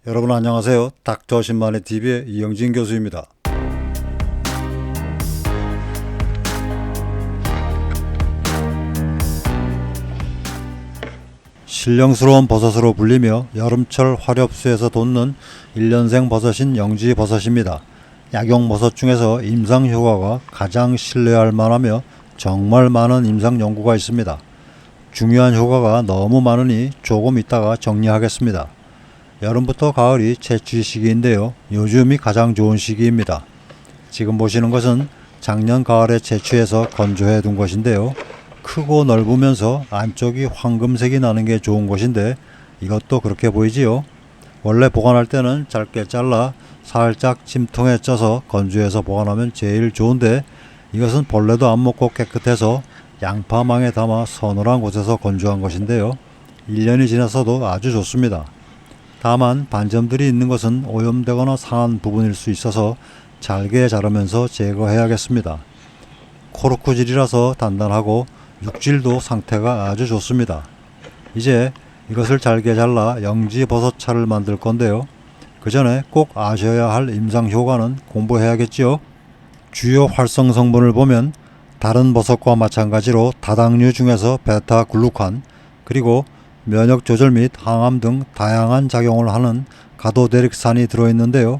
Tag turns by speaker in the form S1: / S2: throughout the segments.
S1: 여러분 안녕하세요. 닥터 신만의 TV의 이영진 교수입니다. 신령스러운 버섯으로 불리며 여름철 화렵수에서 돋는 1년생 버섯인 영지버섯입니다. 약용버섯 중에서 임상효과가 가장 신뢰할 만하며 정말 많은 임상 연구가 있습니다. 중요한 효과가 너무 많으니 조금 있다가 정리하겠습니다. 여름부터 가을이 채취 시기인데요. 요즘이 가장 좋은 시기입니다. 지금 보시는 것은 작년 가을에 채취해서 건조해 둔 것인데요. 크고 넓으면서 안쪽이 황금색이 나는 게 좋은 것인데 이것도 그렇게 보이지요. 원래 보관할 때는 짧게 잘라 살짝 침통에 쪄서 건조해서 보관하면 제일 좋은데 이것은 벌레도 안 먹고 깨끗해서 양파망에 담아 서늘한 곳에서 건조한 것인데요. 1년이 지나서도 아주 좋습니다. 다만 반점들이 있는 것은 오염되거나 상한 부분일 수 있어서 잘게 자르면서 제거해야겠습니다. 코르크질이라서 단단하고 육질도 상태가 아주 좋습니다. 이제 이것을 잘게 잘라 영지버섯차를 만들 건데요. 그 전에 꼭 아셔야 할 임상 효과는 공부해야겠지요. 주요 활성 성분을 보면 다른 버섯과 마찬가지로 다당류 중에서 베타글루칸 그리고 면역 조절 및 항암 등 다양한 작용을 하는 가도데릭산이 들어있는데요.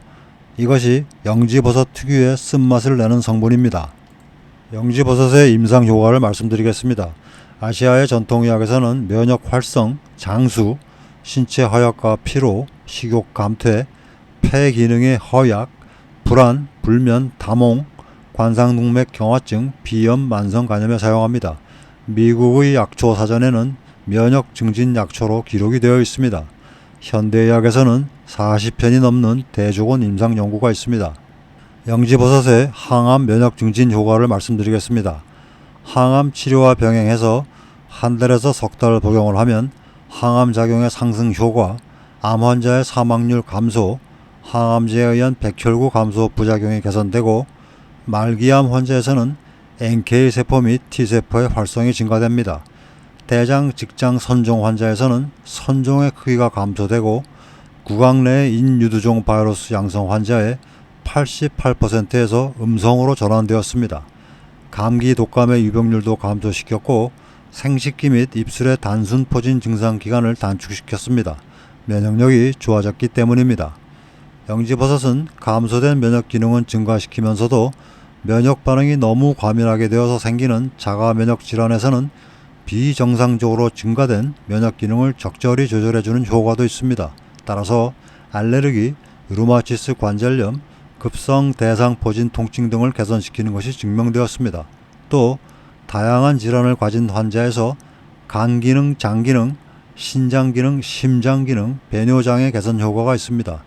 S1: 이것이 영지버섯 특유의 쓴맛을 내는 성분입니다. 영지버섯의 임상 효과를 말씀드리겠습니다. 아시아의 전통의학에서는 면역 활성, 장수, 신체 허약과 피로, 식욕 감퇴, 폐 기능의 허약, 불안, 불면, 다몽, 관상동맥 경화증, 비염, 만성 간염에 사용합니다. 미국의 약초 사전에는 면역 증진 약초로 기록이 되어 있습니다. 현대의학에서는 40편이 넘는 대조군 임상 연구가 있습니다. 영지버섯의 항암 면역 증진 효과를 말씀드리겠습니다. 항암 치료와 병행해서 한 달에서 석 달 복용을 하면 항암 작용의 상승 효과, 암 환자의 사망률 감소, 항암제에 의한 백혈구 감소 부작용이 개선되고 말기암 환자에서는 NK 세포 및 T세포의 활성이 증가됩니다. 대장 직장 선종 환자에서는 선종의 크기가 감소되고 구강 내 인유두종 바이러스 양성 환자의 88%에서 음성으로 전환되었습니다. 감기 독감의 유병률도 감소시켰고 생식기 및 입술의 단순 포진 증상 기간을 단축시켰습니다. 면역력이 좋아졌기 때문입니다. 영지버섯은 감소된 면역 기능은 증가시키면서도 면역 반응이 너무 과민하게 되어서 생기는 자가 면역 질환에서는 비정상적으로 증가된 면역 기능을 적절히 조절해주는 효과도 있습니다. 따라서 알레르기, 류마티스 관절염, 급성 대상포진 통증 등을 개선시키는 것이 증명되었습니다. 또 다양한 질환을 가진 환자에서 간 기능, 장 기능, 신장 기능, 심장 기능, 배뇨장애 개선 효과가 있습니다.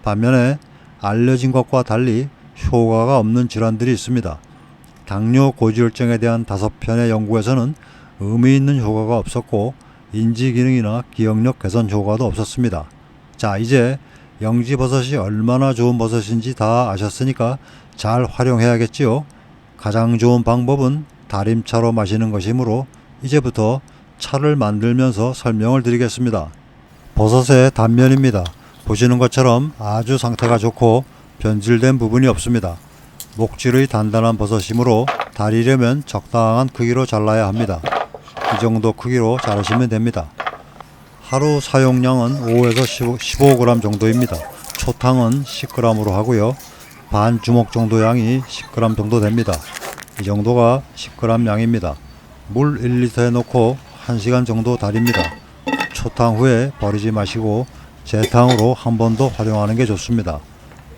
S1: 반면에 알려진 것과 달리 효과가 없는 질환들이 있습니다. 당뇨 고지혈증에 대한 5편의 연구에서는 의미 있는 효과가 없었고 인지 기능이나 기억력 개선 효과도 없었습니다. 자, 이제 영지버섯이 얼마나 좋은 버섯인지 다 아셨으니까 잘 활용해야겠지요. 가장 좋은 방법은 달임차로 마시는 것이므로 이제부터 차를 만들면서 설명을 드리겠습니다. 버섯의 단면입니다. 보시는 것처럼 아주 상태가 좋고 변질된 부분이 없습니다. 목질의 단단한 버섯이므로 다리려면 적당한 크기로 잘라야 합니다. 이 정도 크기로 자르시면 됩니다. 하루 사용량은 5에서 15g 정도입니다. 초탕은 10g으로 하고요. 반 주먹 정도 양이 10g 정도 됩니다. 이 정도가 10g 양입니다. 물 1리터에 넣고 1시간 정도 달입니다. 초탕 후에 버리지 마시고 재탕으로 한 번 더 활용하는 게 좋습니다.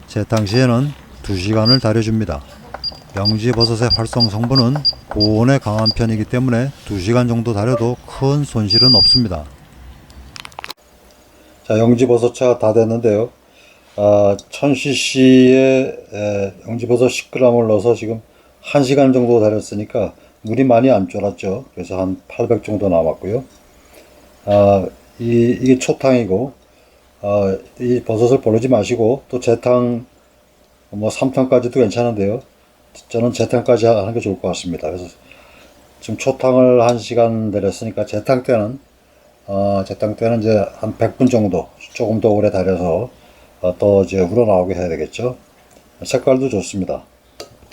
S1: 재탕 시에는 2시간을 달여줍니다. 영지버섯의 활성 성분은 고온에 강한 편이기 때문에 2시간 정도 달여도 큰 손실은 없습니다. 자, 영지버섯차가 다 됐는데요. 1000cc에 영지버섯 10g을 넣어서 지금 1시간 정도 달였으니까 물이 많이 안 쫄았죠. 그래서 한 800 정도 남았고요. 이게 초탕이고, 이 버섯을 버리지 마시고 또 재탕 3탕까지도 괜찮은데요. 저는 재탕까지 하는 게 좋을 것 같습니다. 그래서 지금 초탕을 1시간 내렸으니까 재탕 때는 적당 때는 이제 한 100분 정도 조금 더 오래 달여서 더 이제 우러나오게 해야 되겠죠. 색깔도 좋습니다.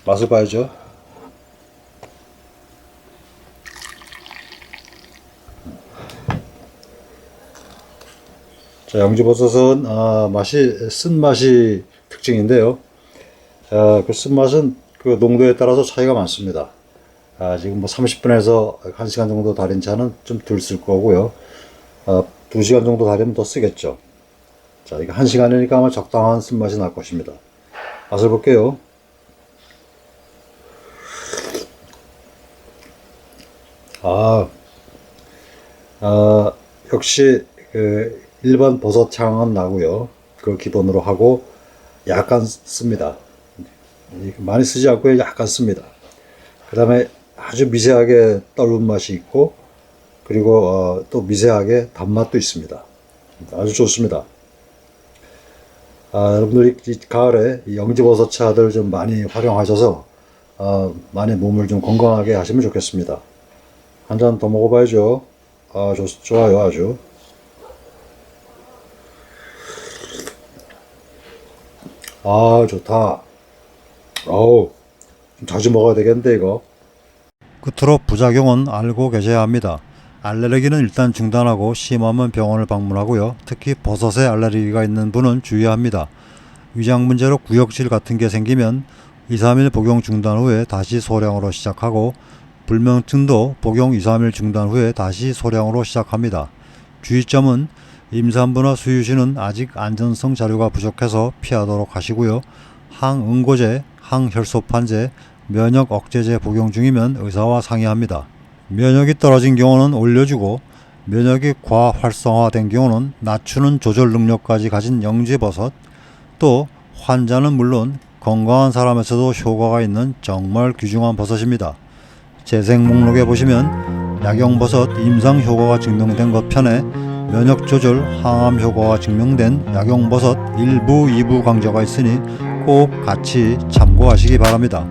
S1: 맛을 봐야죠. 자, 영지버섯은 쓴맛이 특징인데요. 그 쓴맛은 그 농도에 따라서 차이가 많습니다. 지금 뭐 30분에서 1시간 정도 달인 차는 좀 덜 쓸 거고요. 2시간 정도 달이면 더 쓰겠죠. 자, 이거 1시간이니까 아마 적당한 쓴맛이 날 것입니다. 맛을 볼게요. 역시 그 일반 버섯 향은 나고요. 그 기본으로 하고 약간 씁니다. 많이 쓰지 않고 약간 씁니다. 그 다음에 아주 미세하게 떠오른 맛이 있고, 그리고 또 미세하게 단맛도 있습니다. 아주 좋습니다. 여러분들이 이 가을에 이 영지버섯 차들 좀 많이 활용하셔서 많이 몸을 좀 건강하게 하시면 좋겠습니다. 한 잔 더 먹어봐야죠. 좋아요, 아주. 좋다. 좀 자주 먹어야 되겠는데, 이거. 끝으로 부작용은 알고 계셔야 합니다. 알레르기는 일단 중단하고 심하면 병원을 방문하고요. 특히 버섯에 알레르기가 있는 분은 주의합니다. 위장 문제로 구역질 같은 게 생기면 2, 3일 복용 중단 후에 다시 소량으로 시작하고, 불면증도 복용 2, 3일 중단 후에 다시 소량으로 시작합니다. 주의점은 임산부나 수유시는 아직 안전성 자료가 부족해서 피하도록 하시고요. 항응고제, 항혈소판제, 면역 억제제 복용 중이면 의사와 상의합니다. 면역이 떨어진 경우는 올려주고, 면역이 과활성화된 경우는 낮추는 조절 능력까지 가진 영지버섯, 또 환자는 물론 건강한 사람에서도 효과가 있는 정말 귀중한 버섯입니다. 재생 목록에 보시면 약용버섯 임상 효과가 증명된 것 편에 면역 조절, 항암 효과가 증명된 약용버섯 1부, 2부 강좌가 있으니 꼭 같이 참고하시기 바랍니다.